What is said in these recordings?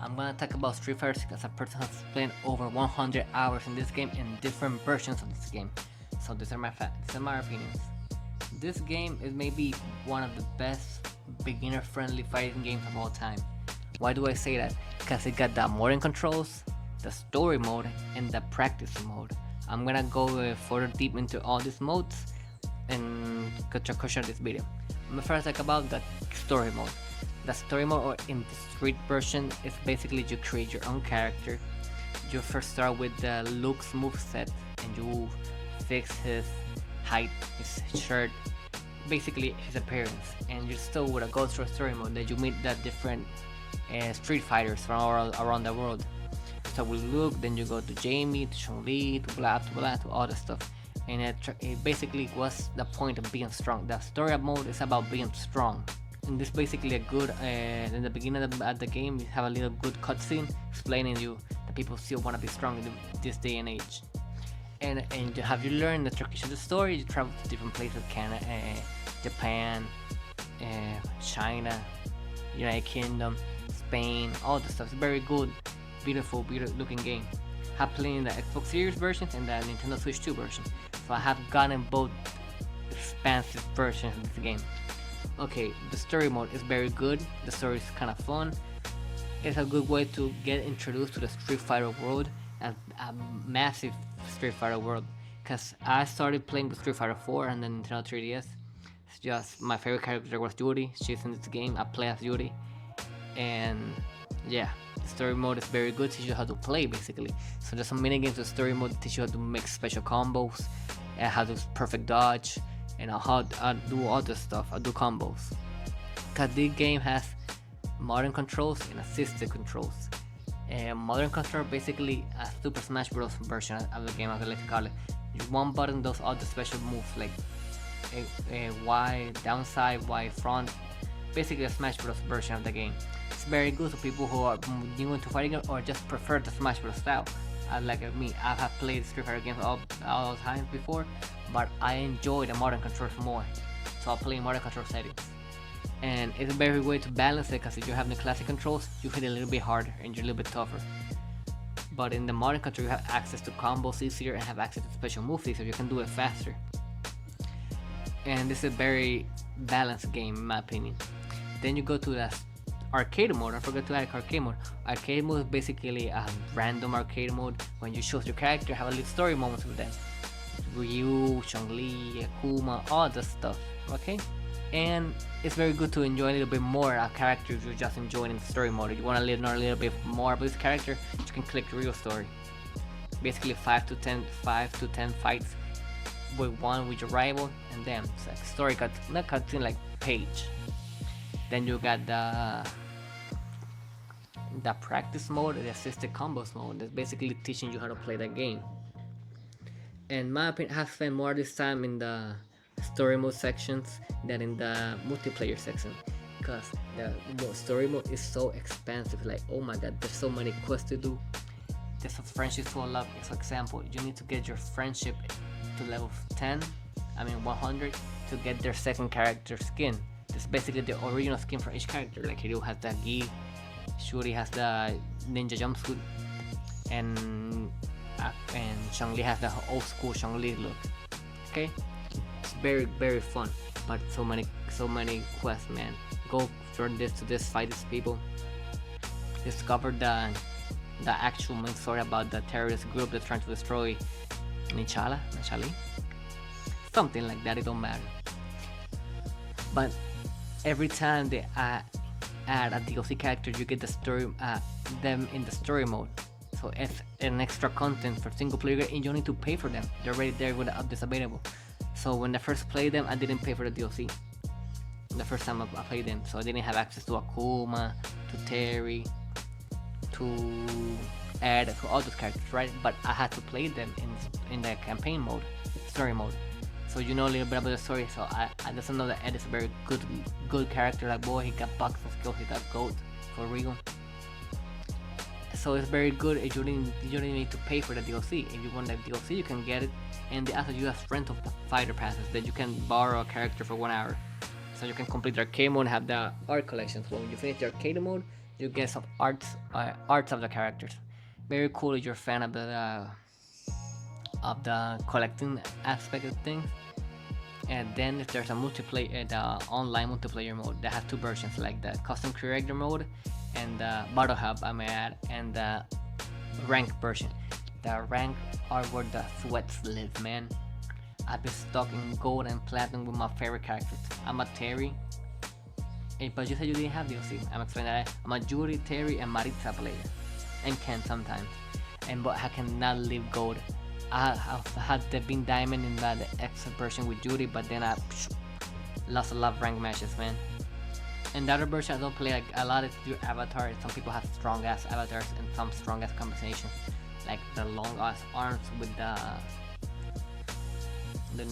I'm gonna talk about Street Fighter 6 as a person who's played over 100 hours in this game in different versions of this game. So these are my facts, these are my opinions. This game is maybe one of the best beginner-friendly fighting games of all time. Why do I say that? Because it got the modern controls, the story mode, and the practice mode. I'm gonna go further deep into all these modes and share this video. I'm gonna first talk about the story mode. The story mode, or in the Street version, is basically you create your own character. You first start with the Luke's moveset and you fix his height, his shirt, basically his appearance, and you still would go through a story mode that you meet the different Street Fighters from around the world. So with Luke, then you go to Jamie, to Chun-Li, to blah to blah, to all the stuff, and it basically was the point of being strong. The story mode is about being strong. And this basically a good in the beginning of the game you have a little good cutscene explaining you that people still want to be strong in this day and age. And have you learned the Turkish of the story? You travel to different places, Canada, Japan, China, United Kingdom, Spain, all the stuff. It's very good, beautiful looking game. I have played in the Xbox Series version and the Nintendo Switch 2 version, so I have gotten both expansive versions of this game. Okay, the story mode is very good. The story is kind of fun. It's a good way to get introduced to the Street Fighter world, and a massive Street Fighter world. Cause I started playing with Street Fighter 4 and then Nintendo 3DS. It's just my favorite character was Judy. She's in this game. I play as Judy, and yeah, the story mode is very good. Teach you how to play basically. So there's some mini games with story mode teach you how to make special combos, and how to perfect dodge, and how to do all this stuff. I do combos. Cause this game has modern controls and assisted controls. Modern control basically a Super Smash Bros. Version of the game, I like to call it. One button does all the special moves like Y downside, Y front. Basically a Smash Bros. Version of the game. It's very good for people who are new into fighting or just prefer the Smash Bros. Style. Like me, I have played Street Fighter games all times before, but I enjoy the modern controls more, so I'll play modern control settings. And it's a very way to balance it, because if you have the classic controls, you hit it a little bit harder and you're a little bit tougher. But in the modern control, you have access to combos easier and have access to special moves easier. You can do it faster. And this is a very balanced game in my opinion. Then you go to the arcade mode. I forgot to add arcade mode. Arcade mode is basically a random arcade mode when you choose your character, have a little story moments with them. Ryu, Chun-Li, Akuma, all the stuff. Okay? And it's very good to enjoy a little bit more a character if you're just enjoying in story mode. If you want to learn a little bit more about this character, you can click real story. Basically 5 to 10 fights with your rival, and then it's like story not cutscene, like page. Then you got the practice mode, the assisted combos mode. That's basically teaching you how to play that game. And my opinion, I have spent more of this time in the story mode sections than in the multiplayer section, because the story mode is so expansive. Like, oh my god, there's so many quests to do. There's a friendship to unlock. For example, you need to get your friendship to level 100 to get their second character skin. It's basically the original skin for each character. Like Hiryu has the gi, Shuri has the ninja jumpsuit, and Chun-Li has the old school Chun-Li look. Okay, it's very very fun, but so many quests, man. Go from this to this, fight these people, discover the actual main story about the terrorist group that's trying to destroy Nachali, something like that. It don't matter. But every time they add a DLC character, you get the story them in the story mode. So it's an extra content for single player, and you don't need to pay for them. They're already there with the updates available. So when I first played them, I didn't pay for the DLC. The first time I played them, so I didn't have access to Akuma, to Terry, to Ed, to all those characters, right? But I had to play them in the campaign mode, story mode. So you know a little bit about the story. So I just know that Ed is a very good character. Like, boy, he got bucks of skills, he got gold for real. So it's very good. You don't need to pay for the DLC. If you want that DLC, you can get it. And they also you have rental fighter passes that you can borrow a character for 1 hour. So you can complete the arcade mode and have the art collection. So when you finish the arcade mode, You get some arts of the characters. Very cool if you're a fan of the collecting aspect of things. And then there's a multiplayer, the online multiplayer mode that has two versions, like the custom creator mode and the battle hub, I may add, and the rank version. The rank are where the sweats live, man. I've been stuck in gold and platinum with my favorite characters. I'm a Terry. But you said you didn't have DLC. I'm explaining that. I'm a Yuri, Terry, and Maritza player. And Ken sometimes. But I cannot leave gold. I had the Bean Diamond in the X version with Yuri, but then I lost a lot of rank matches, man. In the other version, I don't play like a lot of your avatar. Some people have strong ass avatars and some strong ass combinations, like the long ass arms with the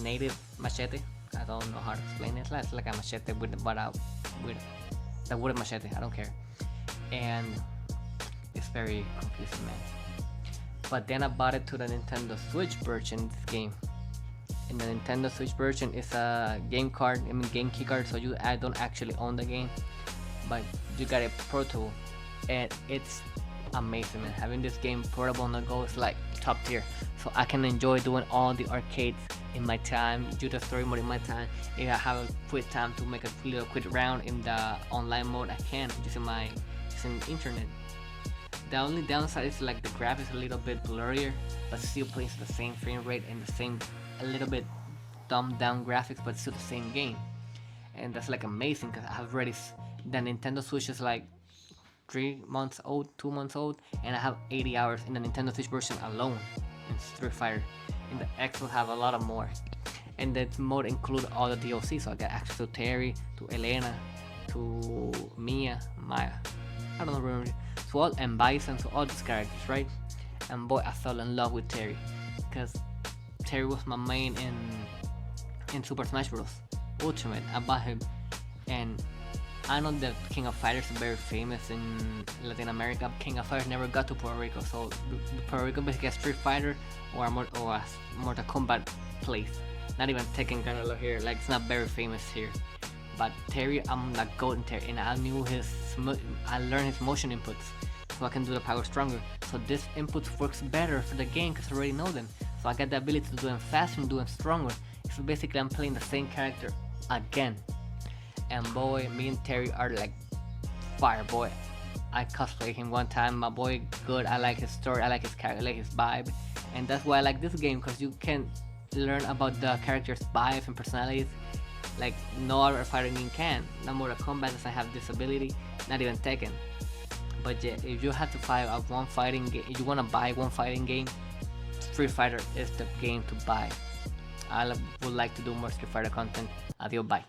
native machete. I don't know how to explain it. It's like a machete with the wooden machete. I don't care, and it's very confusing, man. But then I bought it to the Nintendo Switch version. This game, in the Nintendo Switch version, is a game card. I mean, game key card. So I don't actually own the game, but you got a portable, and it's amazing, man. Having this game portable on the go is like top tier. So I can enjoy doing all the arcades in my time, do the story mode in my time. If I have a quick time to make a little quick round in the online mode, I can using internet. The only downside is like the graphics a little bit blurrier, but still plays the same frame rate and the same a little bit dumbed down graphics, but still the same game. And that's like amazing because I have already the Nintendo Switch is like 3 months old, 2 months old, and I have 80 hours in the Nintendo Switch version alone in Street Fighter. In the X will have a lot of more, and that mode include all the DLC. So I got access to Terry, to Elena, to Mia, Maya. I don't remember. To all and Bison, to all these characters, right? And boy, I fell in love with Terry because Terry was my main in Super Smash Bros. Ultimate. I bought him, and I know that King of Fighters is very famous in Latin America. King of Fighters never got to Puerto Rico, so Puerto Rico basically a Street Fighter or a Mortal Kombat place. Not even Tekken kind of here. Like it's not very famous here. But Terry, I'm like golden Terry, and I learned his motion inputs, so I can do the power stronger. So this inputs works better for the game because I already know them. So I got the ability to do them faster and do them stronger. So basically, I'm playing the same character again. And boy, me and Terry are like fire, boy. I cosplayed him one time. My boy, good. I like his story. I like his character. I like his vibe, and that's why I like this game because you can learn about the character's vibes and personalities like no other fighting game can. No Mortal Kombat doesn't have this ability. Not even Tekken. But yeah, if you have to fight a one fighting game, if you want to buy one fighting game, Street Fighter is the game to buy. I would like to do more Street Fighter content. Adios, bye.